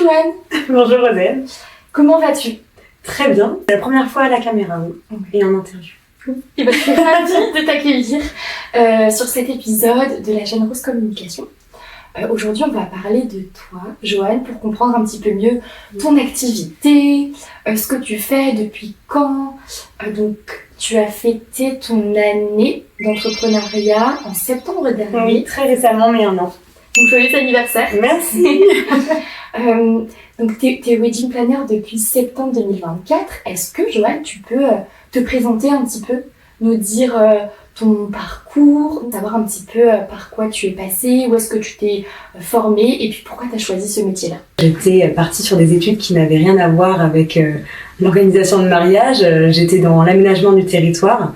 Joanne. Bonjour Roselle. Comment vas-tu? Très bien. C'est la première fois à la caméra et en interview. Et je suis ravie de t'accueillir sur cet épisode de la chaîne Rose Communication. Aujourd'hui, on va parler de toi, Joanne, pour comprendre un petit peu mieux ton activité, ce que tu fais, depuis quand. Donc, tu as fêté ton année d'entrepreneuriat en septembre dernier. Oui, très récemment, mais un an. Donc, joyeux anniversaire. Merci. Donc, t'es wedding planner depuis septembre 2024. Est-ce que, Joanne, tu peux te présenter un petit peu, nous dire ton parcours, savoir un petit peu par quoi tu es passée, où est-ce que tu t'es formée et puis pourquoi tu as choisi ce métier-là? J'étais partie sur des études qui n'avaient rien à voir avec l'organisation de mariage. J'étais dans l'aménagement du territoire,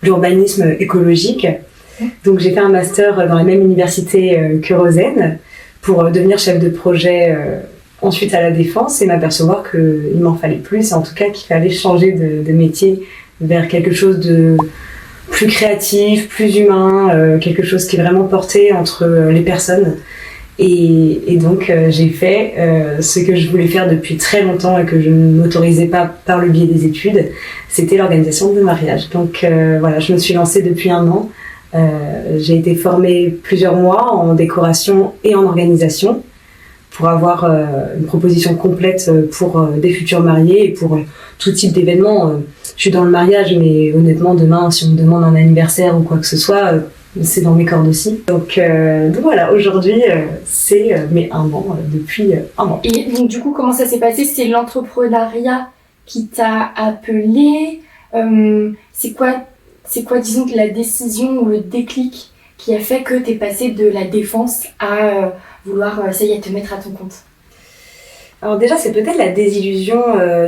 l'urbanisme écologique. Donc j'ai fait un master dans la même université que Rosen pour devenir chef de projet ensuite à la Défense et m'apercevoir qu'il m'en fallait plus, et en tout cas qu'il fallait changer de métier vers quelque chose de plus créatif, plus humain, quelque chose qui est vraiment porté entre les personnes. Et donc j'ai fait ce que je voulais faire depuis très longtemps et que je ne m'autorisais pas par le biais des études, c'était l'organisation de mariage. Donc voilà, je me suis lancée depuis un an. J'ai été formée plusieurs mois en décoration et en organisation pour avoir une proposition complète pour des futurs mariés et pour tout type d'événements. Je suis dans le mariage, mais honnêtement, demain, si on me demande un anniversaire ou quoi que ce soit, c'est dans mes cordes aussi. Donc voilà, aujourd'hui, c'est mes un an, depuis un an. Et donc du coup, comment ça s'est passé? C'est l'entrepreneuriat qui t'a appelé? C'est quoi, disons, la décision ou le déclic qui a fait que t'es passé de la défense à vouloir, ça y est, te mettre à ton compte? Alors déjà, c'est peut-être la désillusion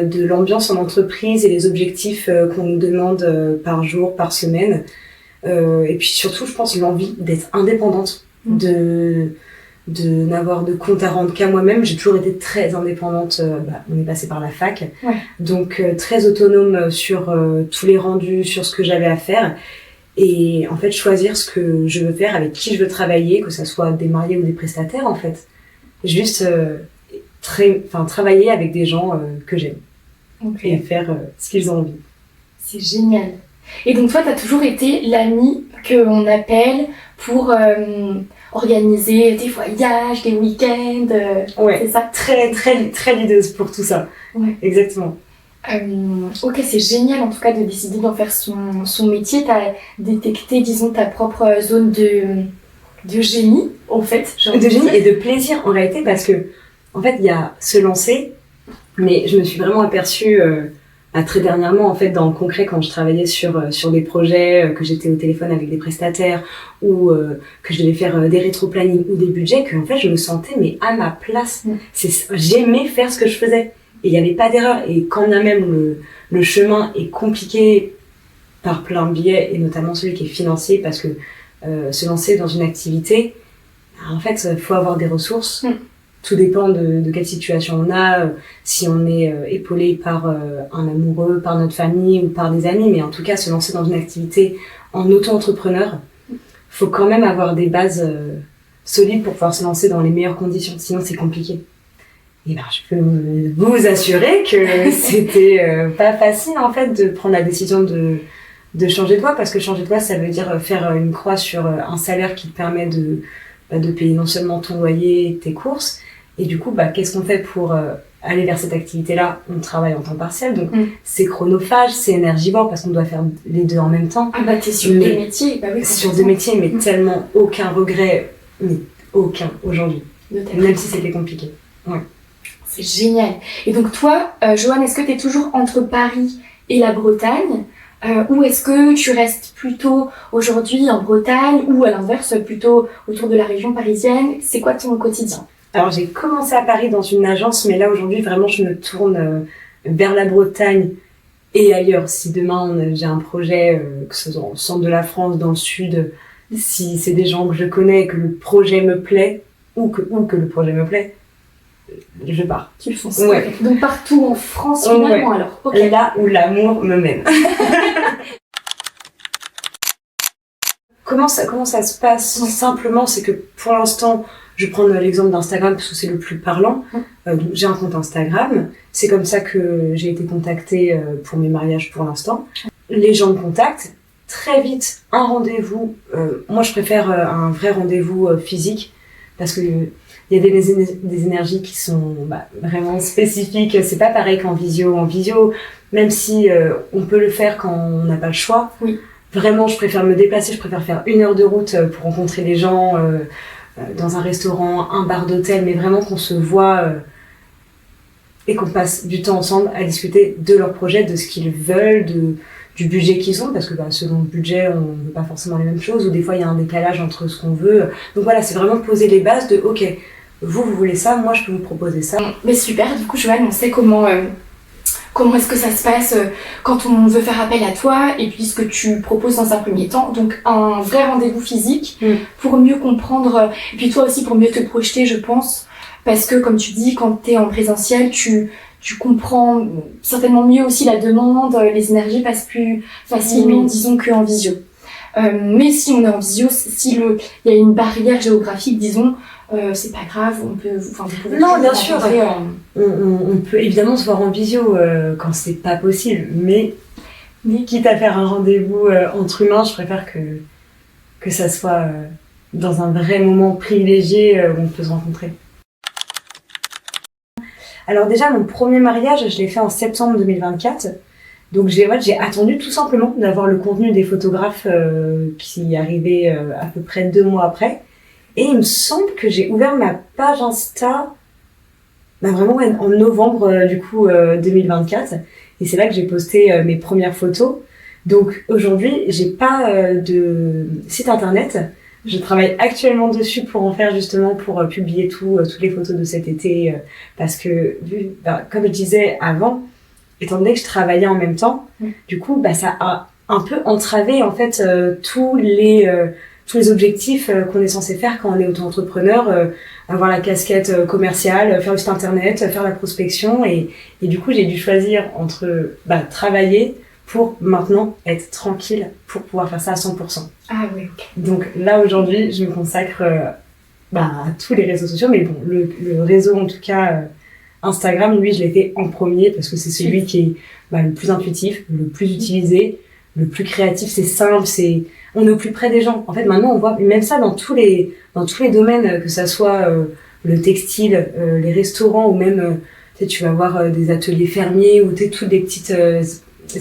de l'ambiance en entreprise et les objectifs qu'on nous demande par jour, par semaine. Et puis surtout, je pense, l'envie d'être indépendante, de n'avoir de compte à rendre qu'à moi-même. J'ai toujours été très indépendante, on est passé par la fac, donc très autonome sur tous les rendus, sur ce que j'avais à faire. Et en fait, choisir ce que je veux faire, avec qui je veux travailler, que ce soit des mariés ou des prestataires, en fait. Juste travailler avec des gens que j'aime. Et faire ce qu'ils ont envie. C'est génial. Et donc toi, tu as toujours été l'amie qu'on appelle pour organiser des voyages, des week-ends, c'est ça? Très leaduse pour tout ça. Ouais. Exactement. Ok, c'est génial en tout cas de décider d'en faire son métier. Tu as détecté, disons, ta propre zone de génie, en fait. De génie et de plaisir en réalité, parce que en fait, il y a se lancer, mais je me suis vraiment aperçue très dernièrement, en fait, dans le concret, quand je travaillais sur des projets, que j'étais au téléphone avec des prestataires ou que je devais faire des rétro-plannings ou des budgets, que en fait, je me sentais mais à ma place. J'aimais faire ce que je faisais. Et il n'y avait pas d'erreur. Et quand bien même le chemin est compliqué par plein de biais, et notamment celui qui est financier, parce que se lancer dans une activité, en fait, il faut avoir des ressources. Tout dépend de quelle situation on a, si on est épaulé par un amoureux, par notre famille ou par des amis. Mais en tout cas, se lancer dans une activité en auto-entrepreneur, faut quand même avoir des bases solides pour pouvoir se lancer dans les meilleures conditions. Sinon, c'est compliqué. Et ben, je peux vous assurer que c'était pas facile en fait de prendre la décision de changer de voie, parce que changer de voie, ça veut dire faire une croix sur un salaire qui te permet de payer non seulement ton loyer, tes courses, et du coup, qu'est-ce qu'on fait pour aller vers cette activité-là? On travaille en temps partiel, donc c'est chronophage, c'est énergivore, parce qu'on doit faire les deux en même temps. Ah t'es sur deux métiers, oui. Sur deux métiers, mais tellement aucun regret, mais aucun aujourd'hui, même si c'était compliqué. Ouais. C'est génial. Et donc toi, Joanne, est-ce que tu es toujours entre Paris et la Bretagne, ou est-ce que tu restes plutôt aujourd'hui en Bretagne, ou à l'inverse, plutôt autour de la région parisienne? C'est quoi ton quotidien? Alors j'ai commencé à Paris dans une agence, mais là aujourd'hui vraiment je me tourne vers la Bretagne et ailleurs. Si demain j'ai un projet, que ce soit au centre de la France, dans le sud, si c'est des gens que je connais, que le projet me plaît, ou que le projet me plaît, je pars. Tu fonces. Ouais. Donc partout en France finalement alors. Okay. Là où l'amour me mène. Comment ça se passe? Simplement, c'est que pour l'instant, Je vais prendre l'exemple d'Instagram parce que c'est le plus parlant. J'ai un compte Instagram. C'est comme ça que j'ai été contactée pour mes mariages pour l'instant. Les gens me contactent. Très vite, un rendez-vous. Moi, je préfère un vrai rendez-vous physique parce que il y a des énergies qui sont vraiment spécifiques. C'est pas pareil qu'en visio. En visio, même si on peut le faire quand on n'a pas le choix, oui. Vraiment, je préfère me déplacer. Je préfère faire 1 heure de route pour rencontrer les gens dans un restaurant, un bar d'hôtel, mais vraiment qu'on se voit et qu'on passe du temps ensemble à discuter de leur projet, de ce qu'ils veulent, du budget qu'ils ont, parce que selon le budget, on ne veut pas forcément les mêmes choses, ou des fois il y a un décalage entre ce qu'on veut. Donc voilà, c'est vraiment poser les bases de ok, vous voulez ça, moi je peux vous proposer ça. Mais super, du coup Joanne, on sait comment est-ce que ça se passe quand on veut faire appel à toi et puis ce que tu proposes dans un premier temps. Donc un vrai rendez-vous physique pour mieux comprendre, et puis toi aussi pour mieux te projeter, je pense, parce que comme tu dis, quand tu es en présentiel, tu comprends certainement mieux aussi la demande, les énergies passent plus facilement, disons, qu'en visio. Mais si on est en visio, il y a une barrière géographique, disons, c'est pas grave, vous pouvez... Non, bien sûr, on peut évidemment se voir en visio quand c'est pas possible, mais quitte à faire un rendez-vous entre humains, je préfère que ça soit dans un vrai moment privilégié où on peut se rencontrer. Alors déjà, mon premier mariage, je l'ai fait en septembre 2024. Donc j'ai attendu tout simplement d'avoir le contenu des photographes qui arrivaient à peu près 2 mois après. Et il me semble que j'ai ouvert ma page Insta vraiment en novembre 2024. Et c'est là que j'ai posté mes premières photos. Donc aujourd'hui, j'ai pas de site internet. Je travaille actuellement dessus pour en faire justement, pour publier toutes les photos de cet été. Parce que, comme je disais avant, étant donné que je travaillais en même temps, du coup, ça a un peu entravé en fait tous les objectifs qu'on est censé faire quand on est auto-entrepreneur, avoir la casquette commerciale, faire le site internet, faire la prospection, et du coup j'ai dû choisir entre travailler pour maintenant être tranquille pour pouvoir faire ça à 100%. Ah oui, ok. Donc là aujourd'hui je me consacre à tous les réseaux sociaux, mais bon, le réseau en tout cas Instagram, lui je l'ai fait en premier parce que c'est celui qui est le plus intuitif, le plus utilisé, le plus créatif, c'est simple, on est au plus près des gens. En fait, maintenant, on voit même ça dans tous les domaines, que ça soit le textile, les restaurants, ou même, tu vas voir des ateliers fermiers, ou toutes les petites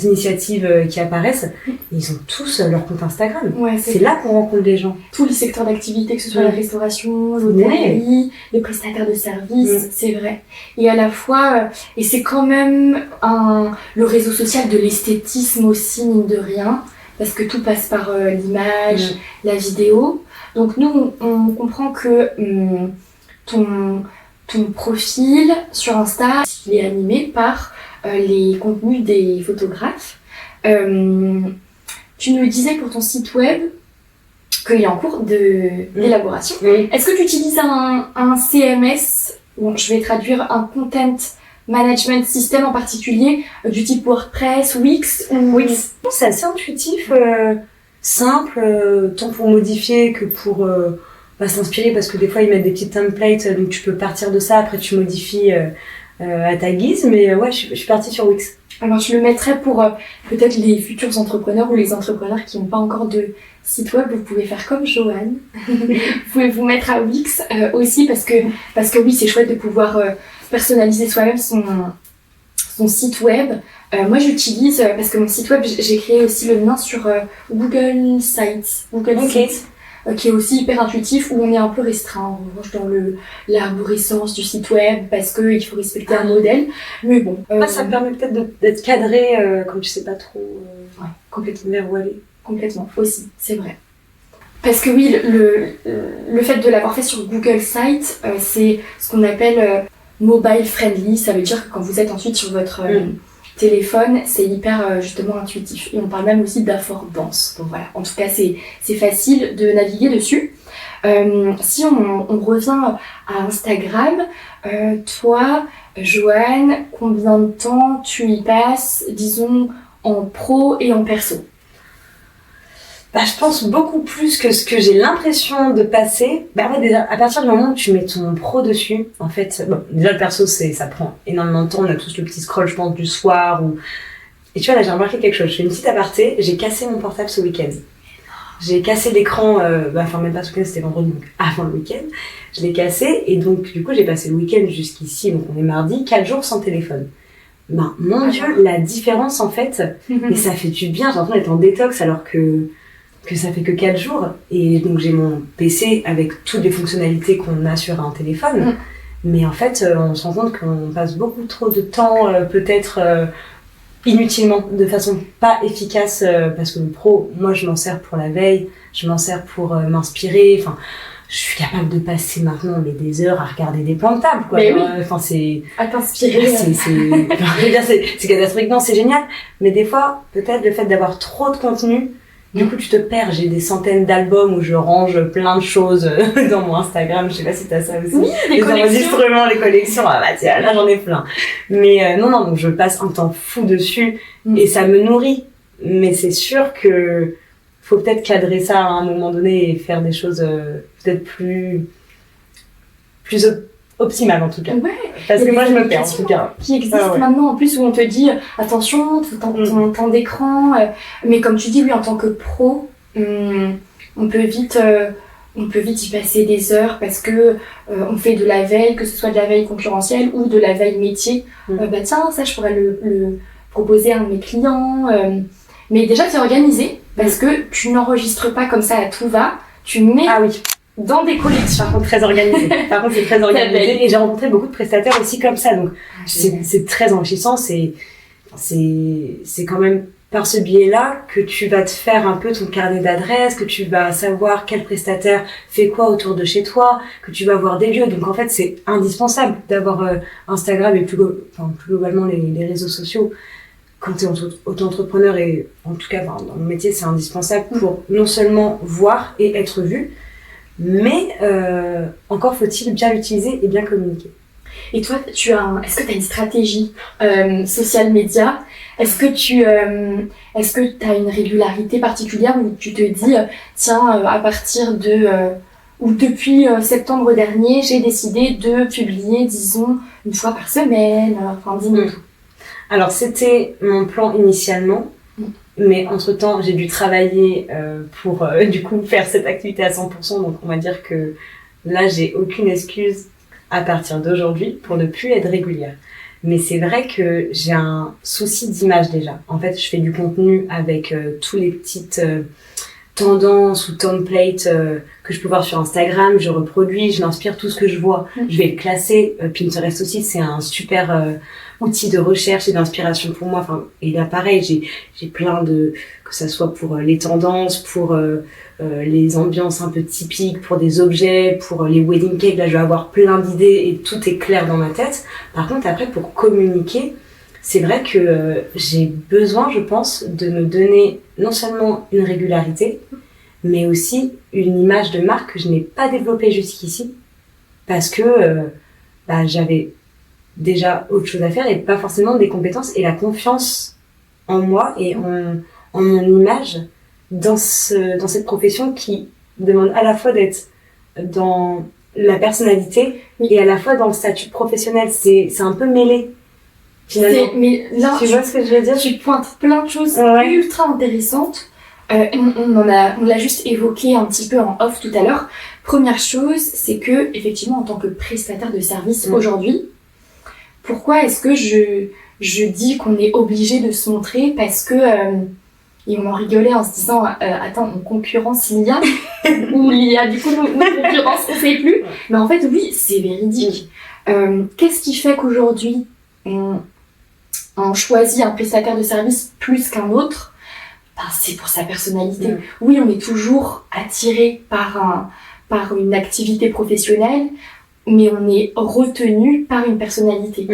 initiatives qui apparaissent. Ils ont tous leur compte Instagram. Ouais, c'est là qu'on rencontre les gens. Tous les secteurs d'activité, que ce soit la restauration, l'hôtellerie, les prestataires de services, c'est vrai. Et à la fois, et c'est quand même le réseau social de l'esthétisme aussi, mine de rien, parce que tout passe par l'image, la vidéo. Donc nous, on comprend que ton profil sur Insta, il est animé par les contenus des photographes. Tu nous disais pour ton site web qu'il est en cours d'élaboration. Est-ce que tu utilises un CMS, je vais traduire, un Content Management System en particulier, du type WordPress, Wix Wix, c'est assez intuitif, simple, tant pour modifier que pour s'inspirer, parce que des fois ils mettent des petits templates, donc tu peux partir de ça, après tu modifies à ta guise, mais je suis partie sur Wix. Alors je le mettrai pour peut-être les futurs entrepreneurs ou les entrepreneurs qui n'ont pas encore de site web. Vous pouvez faire comme Joanne. Vous pouvez vous mettre à Wix aussi, parce que oui, c'est chouette de pouvoir personnaliser soi-même son site web. Moi j'utilise, parce que mon site web, j'ai créé aussi le mien sur Google Sites, Sites, qui est aussi hyper intuitif, où on est un peu restreint en revanche dans l'arborescence du site web, parce qu'il faut respecter un modèle. Mais bon. Ça permet peut-être d'être cadré quand tu sais pas trop complètement. vers où aller. Complètement, aussi, c'est vrai. Parce que oui, le fait de l'avoir fait sur Google Sites, c'est ce qu'on appelle mobile friendly. Ça veut dire que quand vous êtes ensuite sur votre téléphone, c'est hyper justement intuitif. Et on parle même aussi d'affordance. Donc voilà, en tout cas, c'est facile de naviguer dessus. Si on revient à Instagram, toi, Joanne, combien de temps tu y passes, disons, en pro et en perso? Je pense beaucoup plus que ce que j'ai l'impression de passer. En fait, déjà, à partir du moment où tu mets ton pro dessus, en fait, bon, déjà le perso, ça prend énormément de temps. On a tous le petit scroll, je pense, du soir. Et tu vois, là, j'ai remarqué quelque chose. Je fais une petite aparté. J'ai cassé mon portable ce week-end. J'ai cassé l'écran, même pas ce week-end, c'était vendredi, donc avant le week-end. Je l'ai cassé, et donc, du coup, j'ai passé le week-end jusqu'ici, donc on est mardi, 4 jours sans téléphone. Mon Dieu, la différence, en fait, mais ça fait du bien. J'ai l'impression d'être en détox alors que ça fait que 4 jours. Et donc, j'ai mon PC avec toutes les fonctionnalités qu'on a sur un téléphone. Mais en fait, on se rend compte qu'on passe beaucoup trop de temps, peut-être inutilement, de façon pas efficace, parce que le pro, moi, je m'en sers pour la veille, je m'en sers pour m'inspirer. Enfin, je suis capable de passer maintenant des heures à regarder des plans de table, quoi. Mais oui. C'est à t'inspirer. C'est catastrophique. Non, c'est génial. Mais des fois, peut-être le fait d'avoir trop de contenu, du coup, tu te perds. J'ai des centaines d'albums où je range plein de choses dans mon Instagram. Je sais pas si t'as ça aussi. Oui, les enregistrements, les collections. Ah bah tiens, là j'en ai plein. Mais non, donc je passe un temps fou dessus et ça me nourrit. Mais c'est sûr que faut peut-être cadrer ça à un moment donné et faire des choses peut-être plus optimales en tout cas. Ouais. Parce que moi je me perds en tout cas. Qui existe maintenant en plus où on te dit attention, ton temps d'écran. Mais comme tu dis, oui, en tant que pro, on peut vite y passer des heures parce que on fait de la veille, que ce soit de la veille concurrentielle ou de la veille métier. Tiens, ça je pourrais le proposer à un de mes clients. Mais déjà, c'est organisé parce que tu n'enregistres pas comme ça à tout va. Tu mets dans des collections. Par contre, très organisé. C'est très organisé. Et j'ai rencontré beaucoup de prestataires aussi comme ça. Donc, c'est très enrichissant. C'est quand même par ce biais-là que tu vas te faire un peu ton carnet d'adresses, que tu vas savoir quel prestataire fait quoi autour de chez toi, que tu vas voir des lieux. Donc, en fait, c'est indispensable d'avoir Instagram et plus globalement les réseaux sociaux. Quand tu es auto-entrepreneur et en tout cas dans mon métier, c'est indispensable pour non seulement voir et être vu, mais encore faut-il bien l'utiliser et bien communiquer. Et toi, est-ce que tu as une stratégie social media ? Est-ce que tu as une régularité particulière où tu te dis, tiens, à partir de... ou depuis septembre dernier, j'ai décidé de publier, disons, une fois par semaine, dis-nous tout. Alors, c'était mon plan initialement, mais entre-temps, j'ai dû travailler pour, du coup, faire cette activité à 100%. Donc, on va dire que là, j'ai aucune excuse à partir d'aujourd'hui pour ne plus être régulière. Mais c'est vrai que j'ai un souci d'image déjà. En fait, je fais du contenu avec tous les petites tendances ou templates que je peux voir sur Instagram. Je reproduis, je m'inspire tout ce que je vois. Je vais le classer. Pinterest aussi, c'est un super outil de recherche et d'inspiration pour moi. Enfin, et là, pareil, j'ai plein que ça soit pour les tendances, pour les ambiances un peu typiques, pour des objets, pour les wedding cakes. Là, je vais avoir plein d'idées et tout est clair dans ma tête. Par contre, après, pour communiquer, c'est vrai que j'ai besoin, je pense, de me donner non seulement une régularité, mais aussi une image de marque que je n'ai pas développée jusqu'ici, parce que j'avais déjà autre chose à faire et pas forcément des compétences et la confiance en moi et en mon image dans cette profession qui demande à la fois d'être dans la personnalité et à la fois dans le statut professionnel. C'est un peu mêlé. Finalement. Mais là, tu vois ce que je veux dire? Tu pointes plein de choses ultra intéressantes. On l'a juste évoqué un petit peu en off tout à l'heure. Première chose, c'est que effectivement, en tant que prestataire de service aujourd'hui, pourquoi est-ce que je dis qu'on est obligé de se montrer? Parce que et on en rigolait en se disant attends, on concurrence l'IA ou l'IA du coup nos concurrences, on sait plus. Mais en fait, oui, c'est véridique. Qu'est-ce qui fait qu'aujourd'hui on choisit un prestataire de service plus qu'un autre? C'est pour sa personnalité. Oui, on est toujours attiré par une activité professionnelle, mais on est retenu par une personnalité.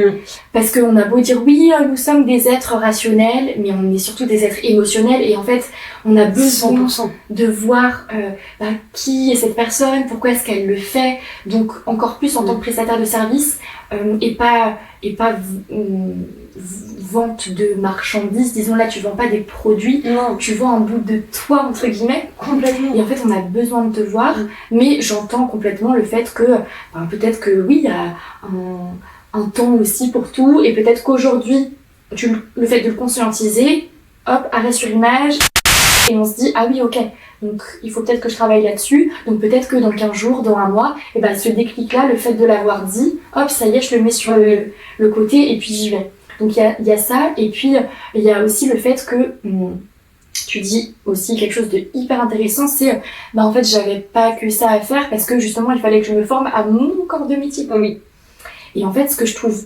Parce qu'on a beau dire oui, nous sommes des êtres rationnels, mais on est surtout des êtres émotionnels, et en fait, on a besoin 100%. de voir qui est cette personne, pourquoi est-ce qu'elle le fait. Donc, encore plus en tant que prestataire de service, et pas et pas vente de marchandises. Disons là, tu vends pas des produits, Non, tu vends un bout de toi, entre guillemets. complètement. Et en fait, on a besoin de te voir, mais j'entends complètement le fait que, peut-être que oui, il y a un temps aussi pour tout, et peut-être qu'aujourd'hui, le fait de le conscientiser, hop, arrêt sur image, et on se dit, ah oui, ok, donc il faut peut-être que je travaille là-dessus, donc peut-être que dans 15 jours, dans un mois, et ben ce déclic-là, le fait de l'avoir dit, hop, ça y est, je le mets sur le côté, et puis j'y vais. Donc il y a ça, et puis il y a aussi le fait que, tu dis aussi quelque chose de hyper intéressant, c'est, en fait, j'avais pas que ça à faire, parce que justement, il fallait que je me forme à mon corps de métier. Oui, Et en fait, ce que je trouve...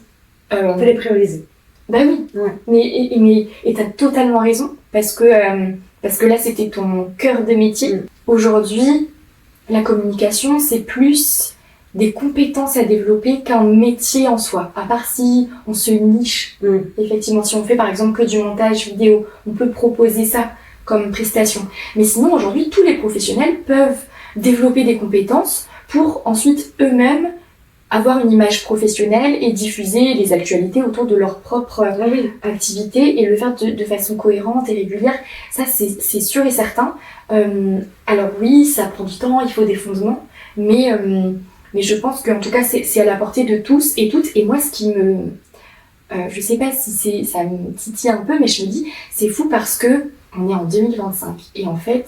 on peut les prioriser. Bah oui, Ouais. mais t'as totalement raison, parce que là, c'était ton cœur de métier. Aujourd'hui, la communication, c'est plus des compétences à développer qu'un métier en soi. À part si on se niche. Effectivement, si on fait par exemple que du montage vidéo, on peut proposer ça comme prestation. Mais sinon, aujourd'hui, tous les professionnels peuvent développer des compétences pour ensuite eux-mêmes avoir une image professionnelle et diffuser les actualités autour de leur propre activité et le faire de façon cohérente et régulière. Ça, c'est sûr et certain. Alors oui, ça prend du temps, il faut des fondements, mais je pense qu'en tout cas, c'est à la portée de tous et toutes. Et moi, ce qui me... je sais pas si ça me titille un peu, mais je me dis, c'est fou parce que on est en 2025 et en fait...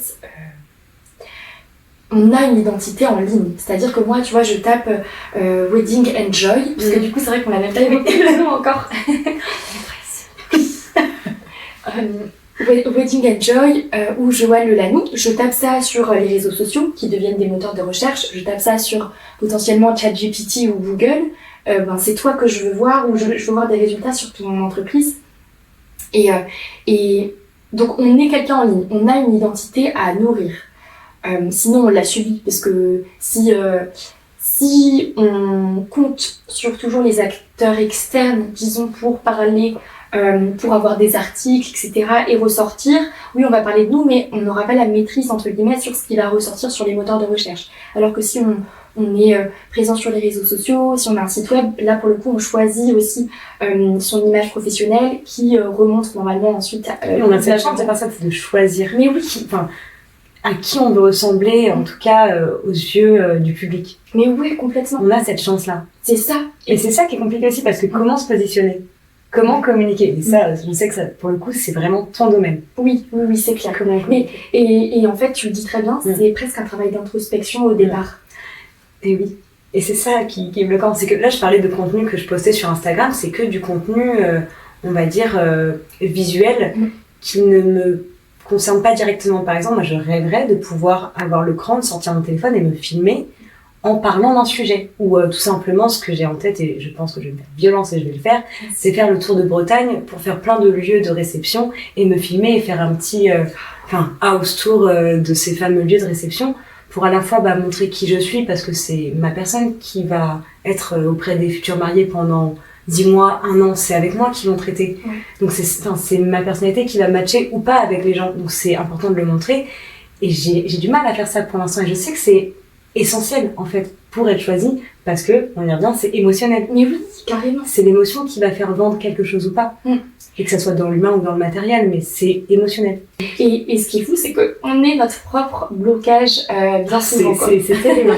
on a une identité en ligne. C'est-à-dire que moi, tu vois, je tape Wedding Enjoy, parce que du coup, c'est vrai qu'on l'a même pas évoqué le nom encore. Wedding Enjoy ou Joanne Lelanou. Je tape ça sur les réseaux sociaux qui deviennent des moteurs de recherche. Je tape ça sur potentiellement ChatGPT ou Google. C'est toi que je veux voir ou je veux voir des résultats sur ton entreprise. Et donc, on est quelqu'un en ligne. On a une identité à nourrir. Sinon on l'a subi parce que si on compte sur toujours les acteurs externes, disons pour parler, pour avoir des articles, etc. et ressortir, oui on va parler de nous mais on n'aura pas la maîtrise entre guillemets sur ce qui va ressortir sur les moteurs de recherche. Alors que si on est présent sur les réseaux sociaux, si on a un site web, là pour le coup on choisit aussi son image professionnelle qui remonte normalement ensuite à... on a cette chance de faire ça, c'est de choisir. Mais oui, À qui on veut ressembler, en tout cas aux yeux du public. Mais oui, complètement. On a cette chance-là. C'est ça. Et c'est ça qui est compliqué aussi, parce que comment se positionner ? Comment communiquer ? Et ça, je sais que ça, pour le coup, c'est vraiment ton domaine. Oui, c'est clair. Comment communiquer ? Et en fait, tu le dis très bien, c'est presque un travail d'introspection au départ. Et oui. Et c'est ça qui est bloquant. C'est que là, je parlais de contenu que je postais sur Instagram, c'est que du contenu, on va dire, visuel, qui ne me concerne pas directement. Par exemple, moi je rêverais de pouvoir avoir le cran de sortir mon téléphone et me filmer en parlant d'un sujet. Ou tout simplement, ce que j'ai en tête, et je pense que je vais me faire violence et je vais le faire, c'est faire le tour de Bretagne pour faire plein de lieux de réception et me filmer et faire un petit house tour de ces fameux lieux de réception pour à la fois montrer qui je suis, parce que c'est ma personne qui va être auprès des futurs mariés pendant 10 mois, 1 an, c'est avec moi qu'ils vont traiter. Donc c'est ma personnalité qui va matcher ou pas avec les gens. Donc c'est important de le montrer. Et j'ai du mal à faire ça pour l'instant. Et je sais que c'est essentiel, en fait, pour être choisi, parce que, on y revient, c'est émotionnel. Mais oui, carrément. C'est l'émotion qui va faire vendre quelque chose ou pas. Et que ça soit dans l'humain ou dans le matériel, mais c'est émotionnel. Et ce qui est fou, c'est qu'on est notre propre blocage bien souvent. C'est terrible.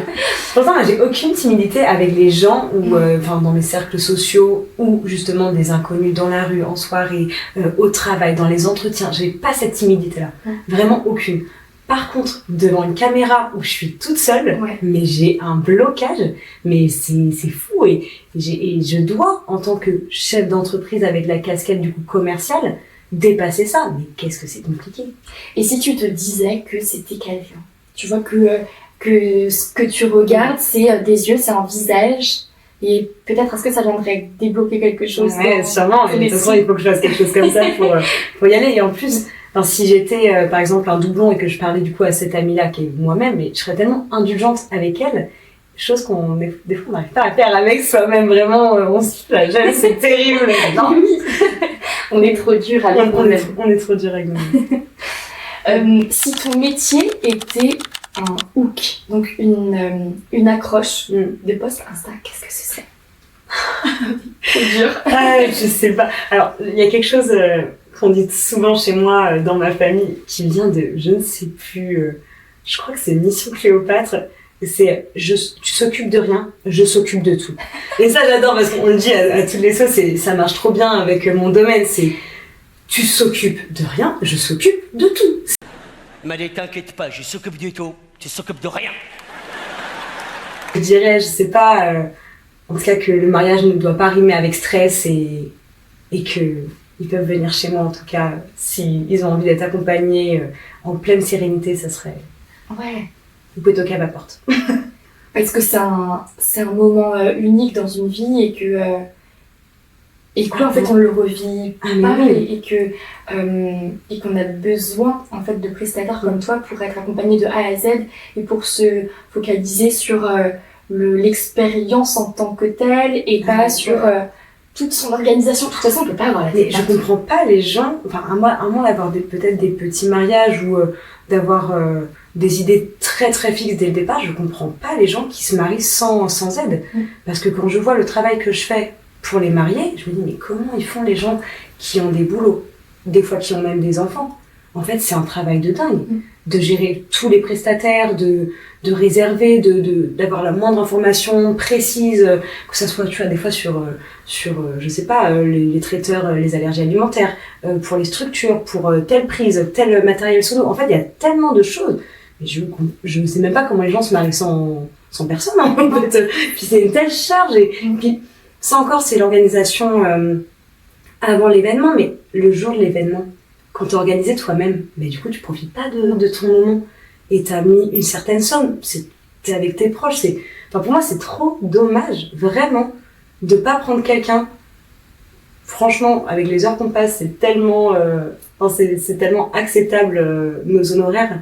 Pourtant, j'ai aucune timidité avec les gens ou dans mes cercles sociaux ou justement des inconnus dans la rue, en soirée, au travail, dans les entretiens. J'ai pas cette timidité-là. Vraiment aucune. Par contre, devant une caméra où je suis toute seule, mais j'ai un blocage, mais c'est fou et je dois, en tant que chef d'entreprise avec la casquette du coup commerciale, dépasser ça. Mais qu'est-ce que c'est compliqué. Et si tu te disais que c'était quelqu'un, tu vois que ce que tu regardes, c'est des yeux, c'est un visage, et peut-être est-ce que ça viendrait débloquer quelque chose. Ouais, sûrement. Et de toute façon, il faut que je fasse quelque chose comme ça pour y aller. Et en plus, si j'étais par exemple un doublon et que je parlais du coup à cette amie-là qui est moi-même, mais je serais tellement indulgente avec elle, chose qu'on des fois on n'arrive pas à faire avec soi-même, vraiment on se flagelle, c'est terrible. Non, on est trop dur avec nous-mêmes. On est trop dur avec nous-mêmes. Si ton métier était un hook, donc une accroche de post Insta, qu'est-ce que ce serait? Trop dur. Je sais pas. Alors, il y a quelque chose qu'on dit souvent chez moi, dans ma famille, qui vient de, je ne sais plus, je crois que c'est Mission Cléopâtre. C'est tu s'occupes de rien, je s'occupe de tout. Et ça, j'adore parce qu'on le dit à toutes les sauces, ça marche trop bien avec mon domaine. C'est tu s'occupes de rien, je s'occupe de tout. Mais ne t'inquiète pas, je s'occupe du tout, tu s'occupes de rien. Je dirais, je sais pas, en tout cas que le mariage ne doit pas rimer avec stress et que ils peuvent venir chez moi en tout cas s'ils ont envie d'être accompagnés en pleine sérénité, ça serait. Ouais. Vous pouvez toquer à ma porte. Parce que c'est un moment unique dans une vie et que là, en fait, on le revit pas oui. et qu'on a besoin, en fait, de prestataires comme toi pour être accompagné de A à Z et pour se focaliser sur l'expérience en tant que telle et pas sur toute son organisation. De toute façon, on peut pas avoir la tête. Je comprends pas les gens, enfin, à moins d'avoir peut-être des petits mariages ou d'avoir des idées très très fixes dès le départ, je comprends pas les gens qui se marient sans aide. Parce que quand je vois le travail que je fais pour les mariés, je me dis mais comment ils font les gens qui ont des boulots, des fois qui ont même des enfants. En fait, c'est un travail de dingue de gérer tous les prestataires, de réserver, d'avoir la moindre information précise, que ça soit, tu vois, des fois sur je sais pas, les traiteurs, les allergies alimentaires, pour les structures, pour telle prise, tel matériel sono. En fait, il y a tellement de choses. Mais je ne sais même pas comment les gens se marient sans personne, en fait. Puis c'est une telle charge. Et puis, ça encore, c'est l'organisation avant l'événement, mais le jour de l'événement, quand tu es organisé toi-même, mais du coup, tu profites pas de ton moment. Et tu as mis une certaine somme. T'es avec tes proches. Enfin, pour moi, c'est trop dommage, vraiment, de pas prendre quelqu'un. Franchement, avec les heures qu'on passe, c'est tellement acceptable, nos honoraires.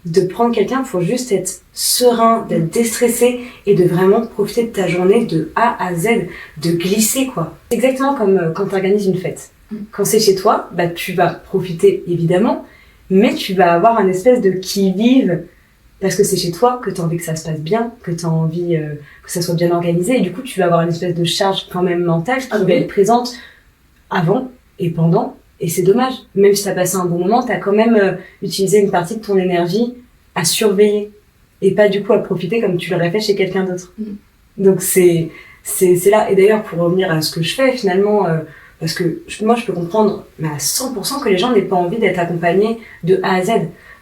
De prendre quelqu'un, il faut juste être serein, d'être déstressé et de vraiment profiter de ta journée de A à Z, de glisser, quoi. C'est exactement comme quand tu organises une fête. Quand c'est chez toi, bah, tu vas profiter évidemment, mais tu vas avoir un espèce de qui-vive parce que c'est chez toi, que tu as envie que ça se passe bien, que tu as envie que ça soit bien organisé, et du coup tu vas avoir une espèce de charge quand même mentale qui va être présente avant et pendant. Et c'est dommage, même si t'as passé un bon moment, t'as quand même utilisé une partie de ton énergie à surveiller et pas du coup à profiter comme tu l'aurais fait chez quelqu'un d'autre. Donc c'est là. Et d'ailleurs, pour revenir à ce que je fais finalement, parce que moi je peux comprendre mais à 100% que les gens n'aient pas envie d'être accompagnés de A à Z.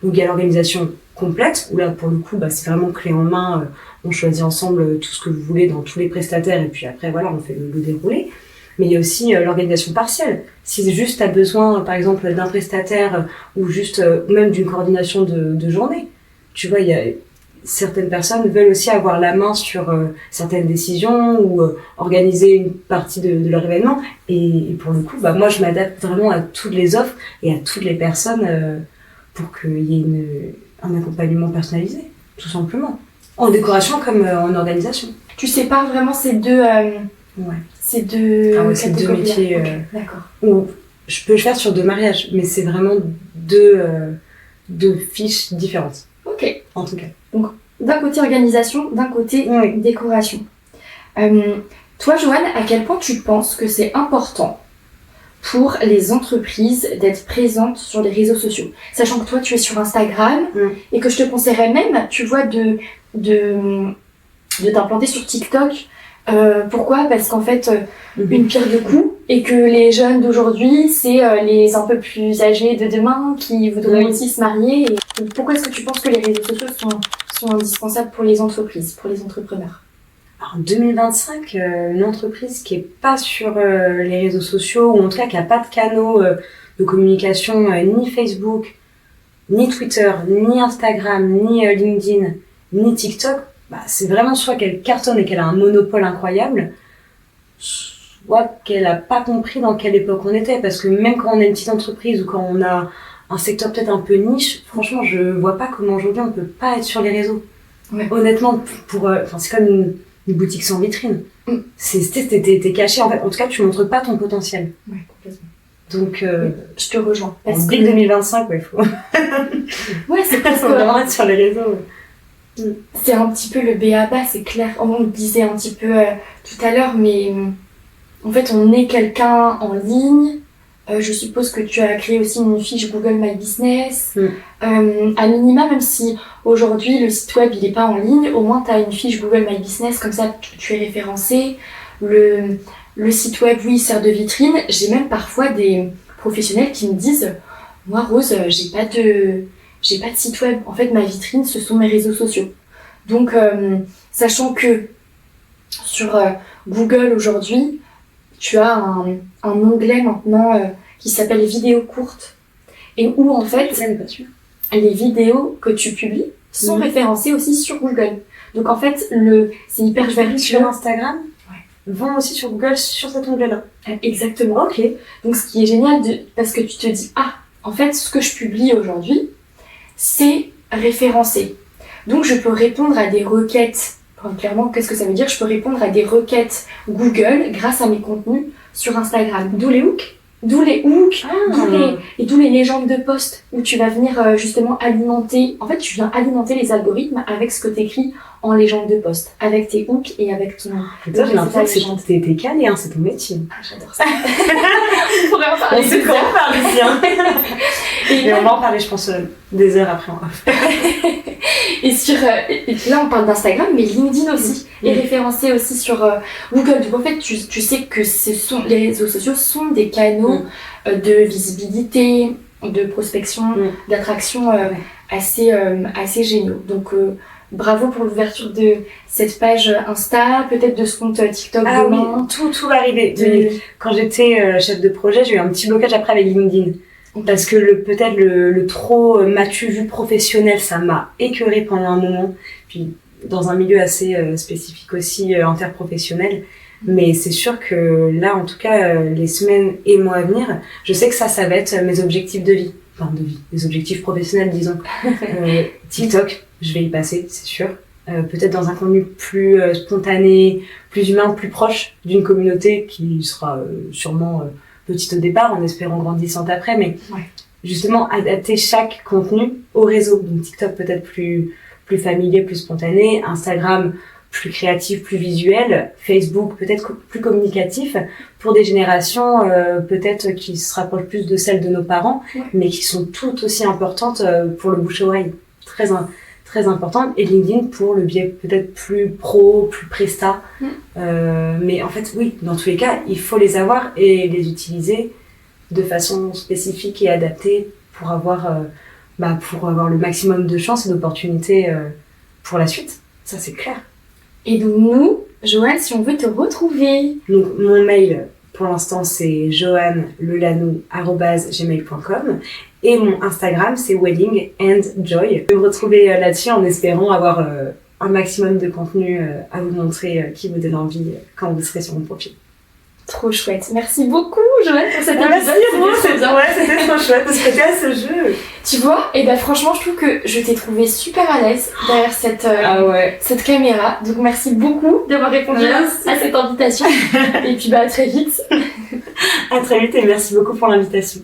Donc il y a l'organisation complète, où là pour le coup c'est vraiment clé en main, on choisit ensemble tout ce que vous voulez dans tous les prestataires et puis après voilà on fait le déroulé. Mais il y a aussi l'organisation partielle. Si juste tu as besoin, par exemple, d'un prestataire ou juste même d'une coordination de journée. Tu vois, il y a certaines personnes veulent aussi avoir la main sur certaines décisions ou organiser une partie de leur événement. Et pour le coup, moi, je m'adapte vraiment à toutes les offres et à toutes les personnes pour qu'il y ait un accompagnement personnalisé, tout simplement. En décoration comme en organisation. Tu sépares vraiment ces deux... Ouais. C'est deux métiers. Okay, d'accord. Où je peux le faire sur 2 mariages, mais c'est vraiment deux fiches différentes. Ok. En tout cas. Donc, d'un côté organisation, d'un côté décoration. Toi, Joanne, à quel point tu penses que c'est important pour les entreprises d'être présentes sur les réseaux sociaux? Sachant que toi, tu es sur Instagram et que je te conseillerais même, tu vois, de t'implanter sur TikTok. Pourquoi ? Parce qu'en fait, une pierre deux coups, et que les jeunes d'aujourd'hui, c'est les un peu plus âgés de demain qui voudront aussi se marier. Et pourquoi est-ce que tu penses que les réseaux sociaux sont indispensables pour les entreprises, pour les entrepreneurs ? Alors, en 2025, une entreprise qui est pas sur les réseaux sociaux, ou en tout cas qui a pas de canaux de communication, ni Facebook, ni Twitter, ni Instagram, ni LinkedIn, ni TikTok, c'est vraiment soit qu'elle cartonne et qu'elle a un monopole incroyable, soit qu'elle a pas compris dans quelle époque on était. Parce que même quand on est une petite entreprise ou quand on a un secteur peut-être un peu niche, franchement, je vois pas comment aujourd'hui on peut pas être sur les réseaux. Ouais. Honnêtement, c'est comme une boutique sans vitrine. T'es caché, en fait. En tout cas, tu montres pas ton potentiel. Ouais, complètement. Donc, je te rejoins. En 2025, il faut. Ouais, c'est presque. Faut vraiment être sur les réseaux. c'est un petit peu le b.a.-ba, c'est clair. On le disait un petit peu tout à l'heure, mais en fait, on est quelqu'un en ligne. Je suppose que tu as créé aussi une fiche Google My Business. À minima, même si aujourd'hui le site web il est pas en ligne, au moins tu as une fiche Google My Business, comme ça tu es référencé. Le site web, oui, sert de vitrine. J'ai même parfois des professionnels qui me disent « Moi, Rose, j'ai pas de site web. En fait, ma vitrine, ce sont mes réseaux sociaux. » Donc, sachant que sur Google aujourd'hui, tu as un onglet maintenant qui s'appelle vidéos courtes et où en fait les vidéos que tu publies sont référencées aussi sur Google. Donc en fait c'est hyper vertueux. Sur Instagram vont aussi sur Google sur cet onglet-là. Exactement. Ok. Donc ce qui est génial parce que tu te dis en fait ce que je publie aujourd'hui c'est référencé. Donc je peux répondre à des requêtes. Clairement, qu'est-ce que ça veut dire? Je peux répondre à des requêtes Google grâce à mes contenus sur Instagram. D'où les hooks, d'où les légendes de posts où tu vas venir justement alimenter. En fait, tu viens alimenter les algorithmes avec ce que tu écris en légende de post, avec tes hooks et avec ton. Putain, j'ai l'impression que t'es calé, hein, c'est ton métier. J'adore ça. On pourrait en parler. On sait comment parler ici. Et on va en parler, je pense, des heures après en off. Et là, on parle d'Instagram, mais LinkedIn aussi est référencé aussi sur Google. Donc en fait, tu sais que les réseaux sociaux sont des canaux de visibilité, de prospection, d'attraction assez géniaux. Donc bravo pour l'ouverture de cette page Insta, peut-être de ce compte TikTok demain. Oui, tout va arriver. Quand j'étais chef de projet, j'ai eu un petit blocage après avec LinkedIn. Parce que peut-être le trop m'as-tu vu professionnel, ça m'a écœurée pendant un moment. Puis dans un milieu assez spécifique aussi, interprofessionnel. Mais c'est sûr que là, en tout cas, les semaines et mois à venir, je sais que ça va être mes objectifs de vie. Enfin, les objectifs professionnels, disons. TikTok, je vais y passer, c'est sûr. Peut-être dans un contenu plus spontané, plus humain, plus proche d'une communauté qui sera sûrement petite au départ, en espérant grandissante après, mais justement adapter chaque contenu au réseau. Donc TikTok peut-être plus familier, plus spontané, Instagram plus créatif, plus visuel, Facebook peut-être plus communicatif, pour des générations peut-être qui se rapprochent plus de celles de nos parents, mais qui sont tout aussi importantes pour le bouche-oreille. Très importante, et LinkedIn pour le biais peut-être plus pro, plus presta. Mais en fait, oui, dans tous les cas, il faut les avoir et les utiliser de façon spécifique et adaptée pour avoir le maximum de chances et d'opportunités pour la suite. Ça, c'est clair. Et donc nous, Joanne, si on veut te retrouver... Donc mon mail, pour l'instant, c'est joannelelanou@gmail.com. Et mon Instagram, c'est Wedding and Joy. Vous pouvez me retrouver là-dessus en espérant avoir un maximum de contenu à vous montrer qui vous donne envie quand vous serez sur mon profil. Trop chouette. Merci beaucoup, Joanne, pour cet épisode. Merci, c'était trop chouette de se prêter à ce jeu. Tu vois, et franchement, je trouve que je t'ai trouvée super à l'aise derrière cette caméra. Donc merci beaucoup d'avoir répondu à cette invitation. Et puis à très vite. À très vite et merci beaucoup pour l'invitation.